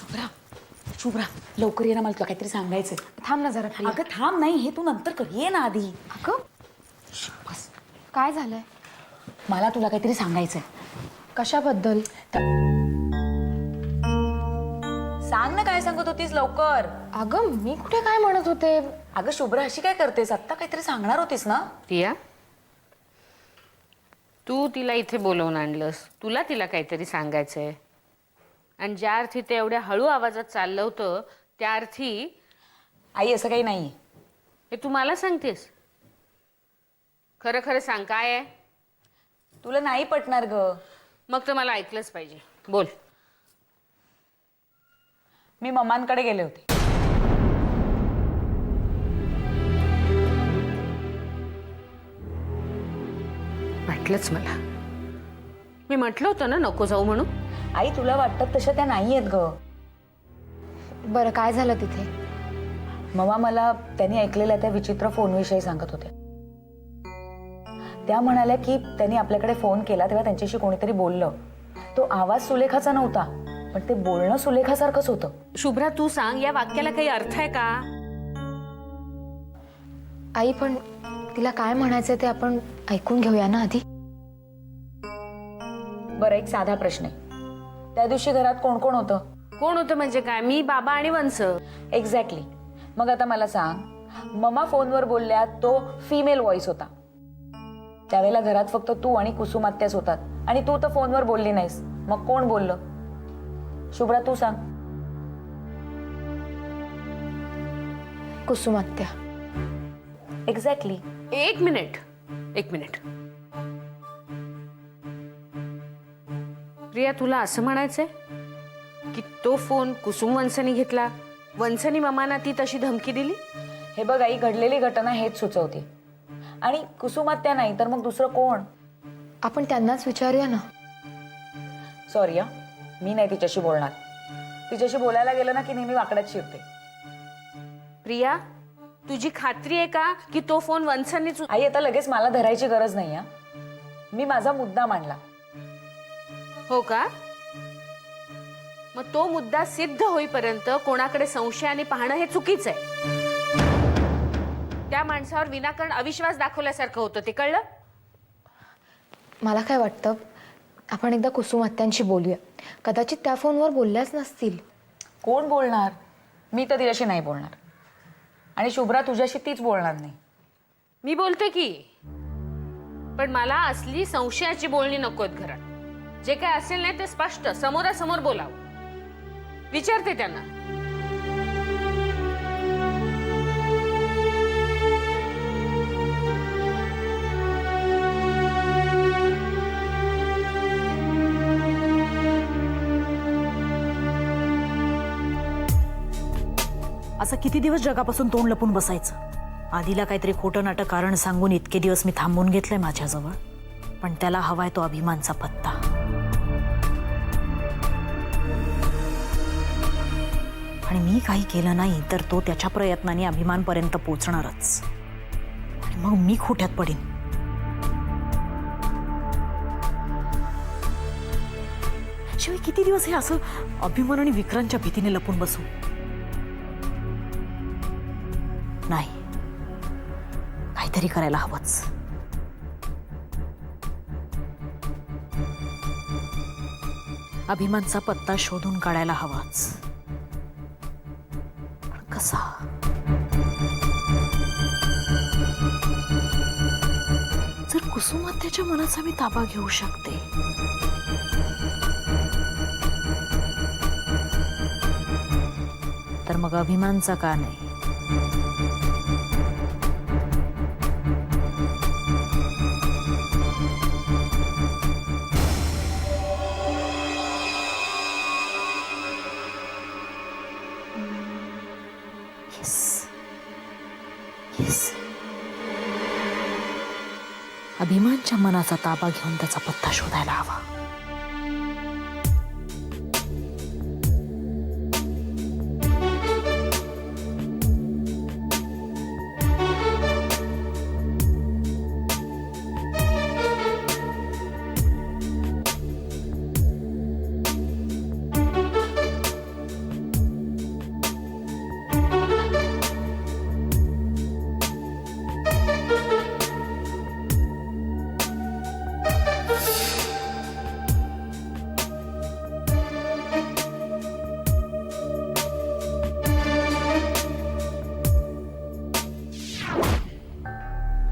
शुभ्रा शुभ्रा लवकर ये ना, मला तुला काहीतरी सांगायचंय. थांब ना जरा प्रिया. अगं थांब, नाही हे तू नंतर कर, ये ना आधी. अगं बस. काय झालंय? मला तुला काहीतरी सांगायचंय. कशाबद्दल? सांग ना, काय सांगत होतीस लवकर. अगं मी कुठे काय म्हणत होते. अगं शुभ्रा अशी काय करतेस, आत्ता काहीतरी सांगणार होतीस ना. पिया, तू तिला इथे बोलवून आणलंस, तुला तिला काहीतरी सांगायचंय. आणि ज्या अर्थी ते एवढ्या हळू आवाजात चाललं होतं त्या अर्थी. आई असं काही नाही. हे तू मला सांगतेस? खरं खरं सांग, काय आहे? तुला नाही पटणार ग. मग तर मला ऐकलंच पाहिजे, बोल. मी मम्मांकडे गेले होते. वाटलंच मला. मी म्हटलं होतं ना नको जाऊ म्हणून. आई तुला वाटतं तशा त्या नाही आहेत ग. बरं काय झालं तिथे? मम्मा मला त्यांनी ऐकलेल्या त्या विचित्र फोनविषयी सांगत होत्या. त्या म्हणाल्या की त्यांनी आपल्याकडे फोन केला तेव्हा त्यांच्याशी कोणीतरी बोललं. तो आवाज सुलेखाचा नव्हता, पण ते बोलणं सुलेखासारखंच होतं. शुभ्रा तू सांग, या वाक्याला काही अर्थ आहे का? आई पण तिला काय म्हणायचंय ते आपण ऐकून घेऊया ना आधी. बरं एक साधा प्रश्न आहे. त्या दिवशी घरात कोण कोण होतं? कोण होतं म्हणजे काय? मी, बाबा आणि वंस. एक्झॅक्टली. मग आता मला सांग, मम्मा फोनवर बोलल्या तो फिमेल व्हॉइस होता. त्यावेळेला घरात फक्त तू आणि कुसुम आत्याच होतात आणि तू तर फोनवर बोलली नाहीस. मग कोण बोललं? शुभ्रा तू सांग. कुसुम आत्या. एक्झॅक्टली. एक मिनिट. प्रिया, तुला असं म्हणायचंय की तो फोन कुसुम वंसनी घेतला, वंसनी ममाना ती तशी धमकी दिली? हे बघ आई, घडलेली घटना हेच सुचवते. आणि कुसुमात्या नाही तर मग दुसरं कोण? आपण त्यांनाच विचारूया ना. सॉरी मी नाही तिच्याशी बोलणार. तिच्याशी बोलायला गेलं ना की नेहमी वाकड्यात शिरते. प्रिया, तुझी खात्री आहे का की तो फोन वंसनीच? आई आता लगेच मला धरायची गरज नाही. मी माझा मुद्दा मांडला. हो का? मग तो मुद्दा सिद्ध होईपर्यंत कोणाकडे संशयाने पाहणं हे चुकीचं आहे. त्या माणसावर विनाकारण अविश्वास दाखवल्यासारखं होतं, ते कळलं? मला काय वाटतं, आपण एकदा कुसुम आत्यांशी बोलूया. कदाचित त्या फोनवर बोलल्याच नसतील. कोण बोलणार? मी तर तिच्याशी नाही बोलणार. आणि शुभ्रा तुझ्याशी तीच बोलणार नाही. मी बोलते की, पण मला असली संशयाची बोलणी नकोत घरात. जे काय असेल नाही ते स्पष्ट समोरासमोर बोलावं. विचारते त्यांना. असं किती दिवस जगापासून तोंड लपून बसायचं? आधीला काहीतरी खोटं नाटक कारण सांगून इतके दिवस मी थांबून घेतलंय माझ्याजवळ. पण त्याला हवाय तो अभिमानचा पत्ता. आणि मी काही केलं नाही तर तो त्याच्या प्रयत्नाने अभिमानपर्यंत पोचणारच. आणि मग मी खोट्यात पडीन. शिवाय किती दिवस हे असं अभिमान आणि विक्रांतच्या भीतीने लपून बसू? नाही, काहीतरी करायला हवंच. अभिमानचा पत्ता शोधून काढायला हवाच. पण कसा? जर कुसुमात्याच्या मनाचा मी ताबा घेऊ शकते तर मग अभिमानचा का नाही? अभिमानच्या मनाचा ताबा घेऊन त्याचा पत्ता शोधायला हवा.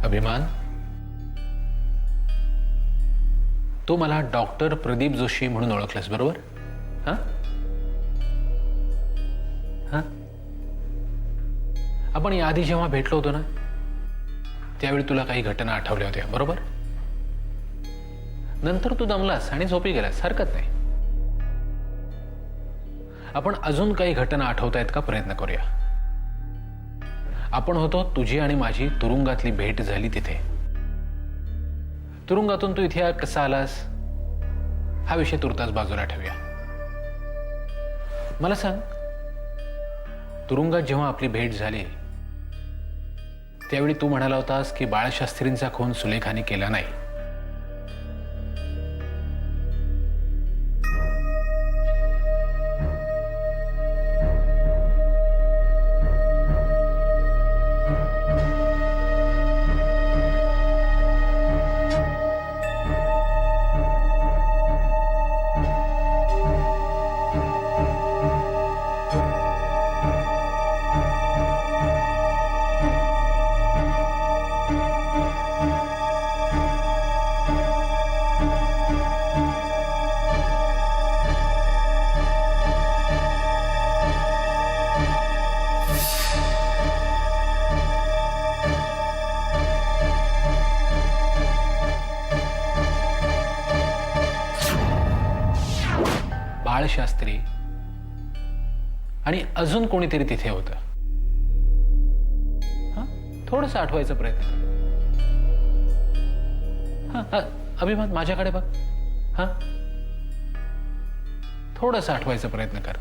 अभिमान, तू मला डॉक्टर प्रदीप जोशी म्हणून ओळखलंस बरोबर? हा हा आपण याआधी जेव्हा भेटलो होतो ना, त्यावेळी तुला काही घटना आठवल्या होत्या बरोबर? नंतर तू दमलास आणि झोपी गेलास, हरकत नाही. आपण अजून काही घटना आठवतायत का प्रयत्न करूया. आपण होतो तुझी आणि माझी तुरुंगातली भेट झाली तिथे. तुरुंगातून तू इथे कसा आलास हा विषय तुर्तास बाजूला ठेवूया. मला सांग, तुरुंगात जेव्हा आपली भेट झाली त्यावेळी तू म्हणाला होतास की बाळशास्त्रींचा खून सुलेखाने केला नाही. बाळशास्त्री आणि अजून कोणीतरी तिथे होतं. थोडस आठवायचा प्रयत्न कर. अभिमान माझ्याकडे बघ. हा थोडस आठवायचा प्रयत्न कर.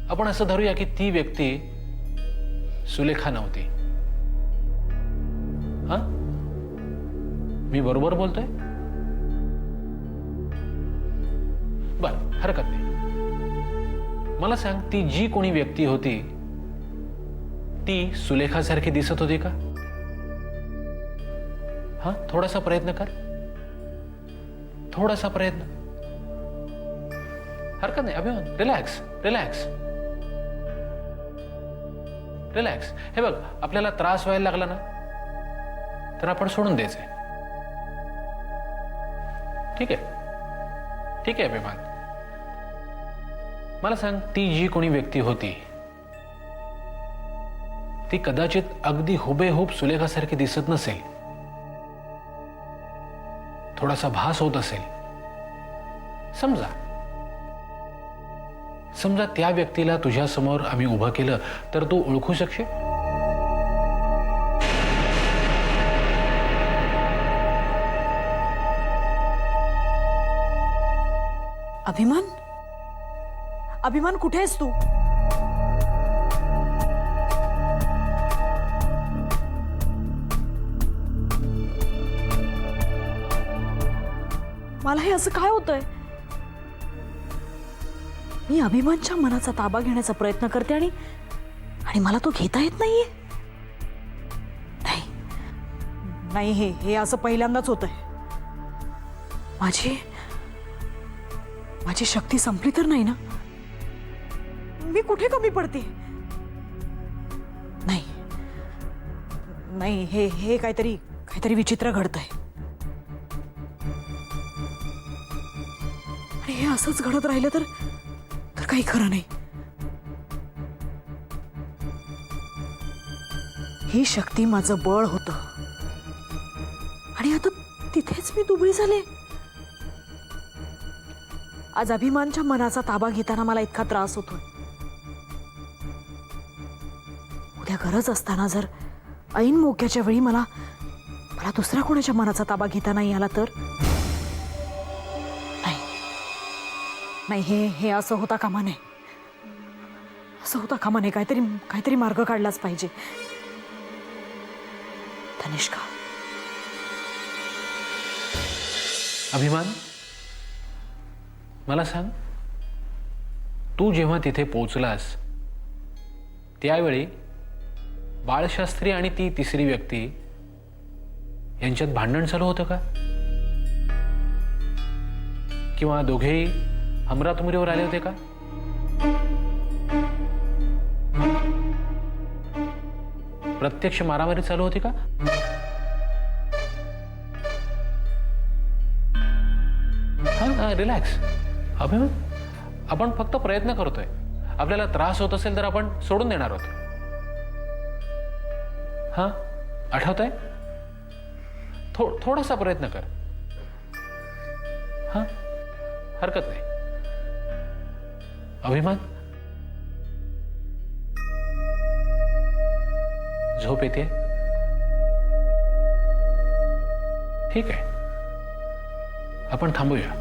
आपण असं धरूया की ती व्यक्ती सुलेखा नव्हती. हा मी बरोबर बोलतोय? बर, हरकत नाही. मला सांग, ती जी कोणी व्यक्ती होती ती सुलेखासारखी दिसत होती का? हा थोडासा प्रयत्न कर, थोडासा प्रयत्न. हरकत नाही अभिमान. Relax relax relax. हे बघ, आपल्याला त्रास व्हायला लागला ना तर आपण सोडून द्यायचंय. ठीक आहे, ठीक आहे अभिमान. मला सांग, ती जी कोणी व्यक्ती होती ती कदाचित अगदी हुबेहूब सुलेखासारखी दिसत नसेल. थोडासा भास होत असेल. समजा समजा त्या व्यक्तीला तुझ्या समोर आम्ही उभं केलं तर तू ओळखू शकशील? अभिमान, अभिमान कुठे आहेस तू? मला हे असं काय होतंय? मी अभिमानच्या मनाचा ताबा घेण्याचा प्रयत्न करते आणि मला तो घेता येत नाहीये. नाही नाही, हे असं पहिल्यांदाच होतंय. माझी शक्ती संपली तर नाही ना? मी कुठे कमी पडते? नाही नाही, हे काहीतरी विचित्र घडतंय. आणि हे असंच घडत राहिलं तर काही खरं नाही. ही शक्ती माझं बळ होतं आणि आता तिथेच मी दुबळी झाले. आज अभिमानच्या मनाचा ताबा घेताना मला इतका त्रास होतोय. उद्या गरज असताना जर ऐन मोक्याच्या वेळी मला दुसऱ्या कोणाच्या मनाचा ताबा घेता नाही आला तर? नाही, हे असं होता कामा नये. असं होता कामा नये. काहीतरी मार्ग काढलाच पाहिजे. तनिष्का. अभिमान, मला सांग, तू जेव्हा तिथे पोहोचलास त्यावेळी बाळशास्त्री आणि ती तिसरी व्यक्ती यांच्यात भांडण चालू होतं का? किंवा दोघेही हमरातुमरीवर आले होते का? प्रत्यक्ष मारामारी चालू होती का? रिलॅक्स. अभिमान, आपण फक्त प्रयत्न करतोय. आपल्याला त्रास होत असेल तर आपण सोडून देणार आहोत. हां, आठवतंय? थोडासा प्रयत्न कर. हां, हरकत नाही. अभिमान, झोप येते? ठीक आहे, आपण थांबूया.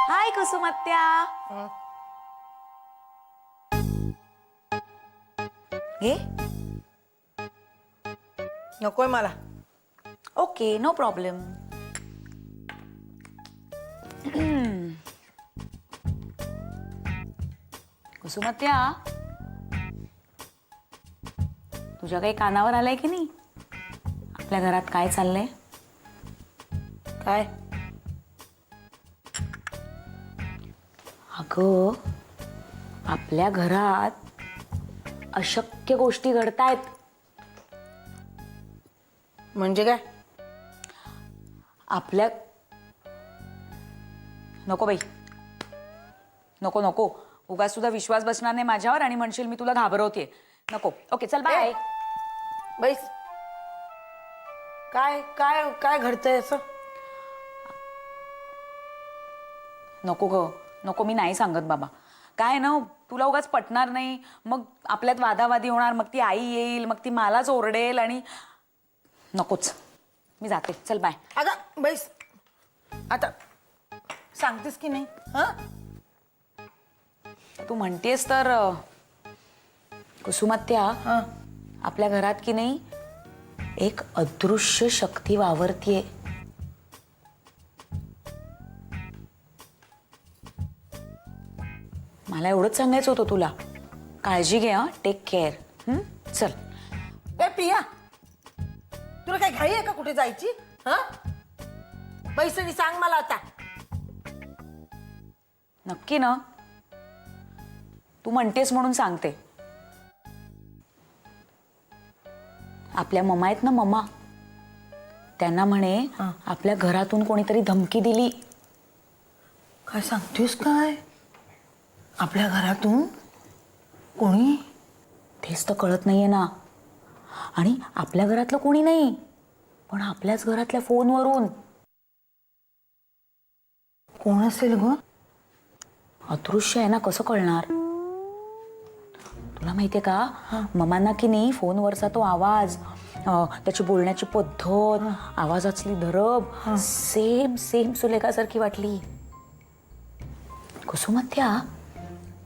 हाय कुसुमात्या. घे. नकोय मला. Okay, no problem. कुसुमात्या, तुझ्या काही कानावर आलंय की नाही आपल्या घरात काय चाललंय? काय? अगं, आपल्या घरात अशक्य गोष्टी घडतायत. म्हणजे काय? आपल्या नको बाई, नको नको. उगाच तुझा विश्वास बसणार नाही माझ्यावर आणि म्हणशील मी तुला घाबरवतेय. नको. ओके, चल बाय. बैस. काय काय काय घडतंय असं? नको ग, नको. मी नाही सांगत बाबा. काय ना, तुला उगाच पटणार नाही. मग आपल्यात वादावादी होणार. मग ती आई येईल, मग ती मलाच ओरडेल आणि नकोच. मी जाते. चल बाय. अगं बैस. आता सांगतेस की नाही? हा, तू म्हणतेस तर कुसुमात्या, आपल्या घरात की नाही एक अदृश्य शक्ती वावरतीये. मला एवढंच सांगायचं होतं तुला. काळजी घे. हा, टेक केअर. चल. ए प्रिया, तुला काय घाई आहे का कुठे जायची? हा, बैसनी सांग मला आता. नक्की ना? तू म्हणतेस म्हणून सांगते. आपल्या ममा आहेत ना, ममा, त्यांना म्हणे आपल्या घरातून कोणीतरी धमकी दिली. काय सांगतेस? काय आपल्या घरातून कोणी? तेच तर कळत नाहीये ना. आणि आपल्या घरातलं कोणी नाही, पण आपल्याच घरातल्या फोनवरून. कोण असेल ग? अदृश्य आहे ना, कसं कळणार? तुला माहितीये का, ममांना की नाही फोनवरचा तो आवाज, त्याची बोलण्याची पद्धत, आवाजातली धरब सेम सेम सुलेखासारखी वाटली. कुसुमत्या,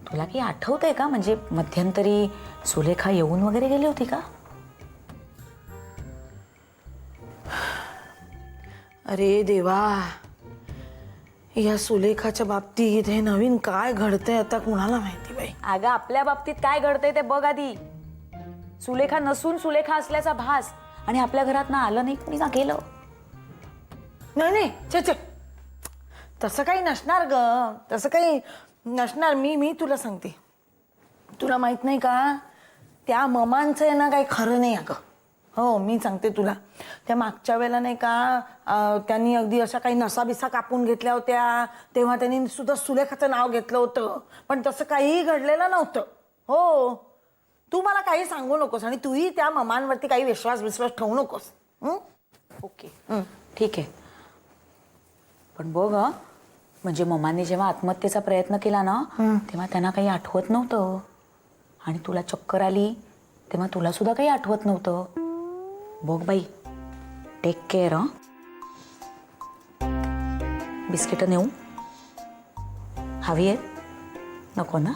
तुला काही आठवतंय का? म्हणजे मध्यंतरी सुलेखा येऊन वगैरे गेली होती का? अरे देवा, या सुलेखाच्या बाबतीत हे नवीन काय घडतंय आता कुणाला माहिती बाई. अगं आपल्या बाबतीत काय घडतंय ते बघ आधी. सुलेखा नसून सुलेखा असल्याचा भास, आणि आपल्या घरात ना आलं नाही कुणी ना गेलं. नाही नाही, छे तसं काही नसणार ग, तसं काही नसणार. मी तुला सांगते, तुला माहित नाही का, त्या ममांचं आहे ना काही खरं नाही अगं. हो, मी सांगते तुला, त्या मागच्या वेळेला नाही का त्यांनी अगदी अशा काही नसाबिसा कापून घेतल्या होत्या, तेव्हा त्यांनी सुद्धा सुलेखाचं नाव घेतलं होतं, पण तसं काहीही घडलेलं नव्हतं. हो, तू मला काही सांगू नकोस आणि तूही त्या ममांवरती काही विश्वास ठेवू नकोस. ओके, ठीक आहे. पण बघ हं, म्हणजे ममांनी जेव्हा आत्महत्येचा प्रयत्न केला ना, तेव्हा त्यांना काही आठवत नव्हतं, आणि तुला चक्कर आली तेव्हा तुला सुद्धा काही आठवत नव्हतं. बघ बाई, टेक केअर. हं, बिस्किट नेऊ? हवी आहेत? नको ना?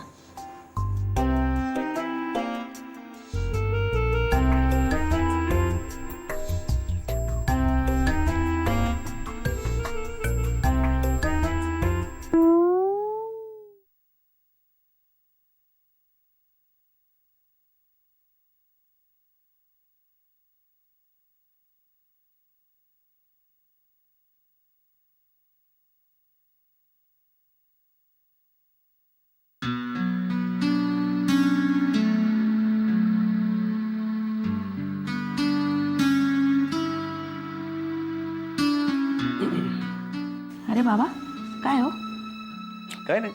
अरे बाबा, काय हो? काय नाही,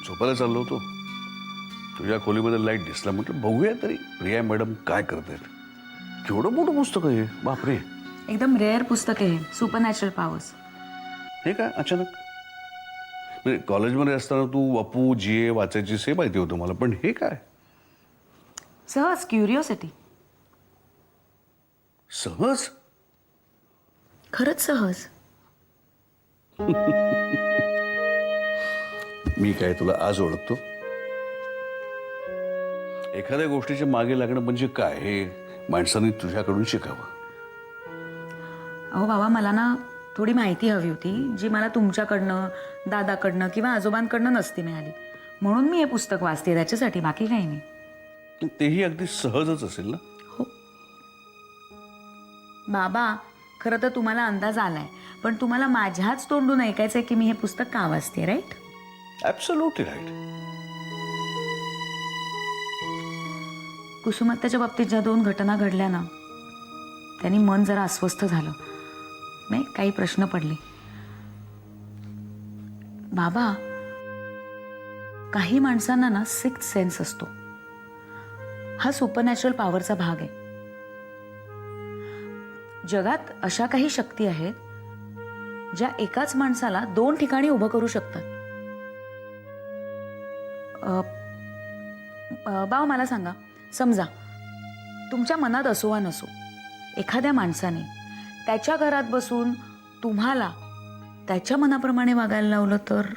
झोपायला चाललो होतो. तुझ्या खोलीमध्ये लाईट दिसला, म्हटलं बघूया तरी प्रिया मॅडम काय करतायत. केवढं मोठं पुस्तक आहे, बापरे. एकदम रेअर पुस्तक आहे, सुपरनॅचरल पॉवर्स. हे काय अचानक? म्हणजे कॉलेजमध्ये असताना तू वपू GA वाचायची से माहिती होतं मला, पण हे काय? सहज क्युरिओसिटी. सहज? खरंच सहज. मी काय तुला आज ओळखतो? एखाद्या गोष्टीच्या मागे लागणं म्हणजे काय हे माणसाने तुझ्याकडून शिकावं. अहो बाबा, मला ना थोडी माहिती हवी होती, जी मला तुमच्याकडनं, दादाकडनं किंवा आजोबांकडनं नसती मिळाली, म्हणून मी हे पुस्तक वाचते, त्याच्यासाठी, बाकी काही नाही. तेही अगदी सहजच असेल ना? हो बाबा, खरं तर तुम्हाला अंदाज आलाय, पण तुम्हाला माझ्याच तोंडून ऐकायचंय की मी हे पुस्तक का वाचते, राईट? Absolutely right. कुसुमात्याच्या बाबतीत ज्या 2 घटना घडल्या ना, त्यांनी मन जरा अस्वस्थ झालं. नाही, काही प्रश्न पडले. बाबा, काही माणसांना ना 6th सेन्स असतो. हा सुपरनॅचरल पॉवरचा भाग आहे. जगात अशा काही शक्ती आहेत ज्या एकाच माणसाला 2 ठिकाणी उभं करू शकतात. बाबा मला सांगा, समजा तुमच्या मनात असो वा नसो, एखाद्या माणसाने त्याच्या घरात बसून तुम्हाला त्याच्या मनाप्रमाणे वागायला लावलं तर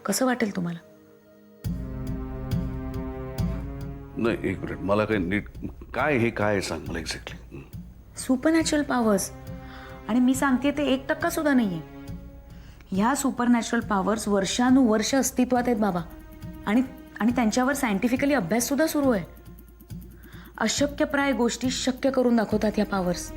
कसं वाटेल तुम्हाला? नाही, एक मिनिट, मला काही नीट काय हे काय सांग मला एक्झॅक्टली. सुपरनॅचरल पॉवर्स, आणि मी सांगते ते 1% सुद्धा नाहीये. ह्या सुपरनॅचरल पॉवर्स वर्षानुवर्ष अस्तित्वात आहेत बाबा, आणि त्यांच्यावर सायंटिफिकली अभ्यास सुद्धा सुरू आहे. अशक्यप्राय गोष्टी शक्य करून दाखवतात ह्या पॉवर्स.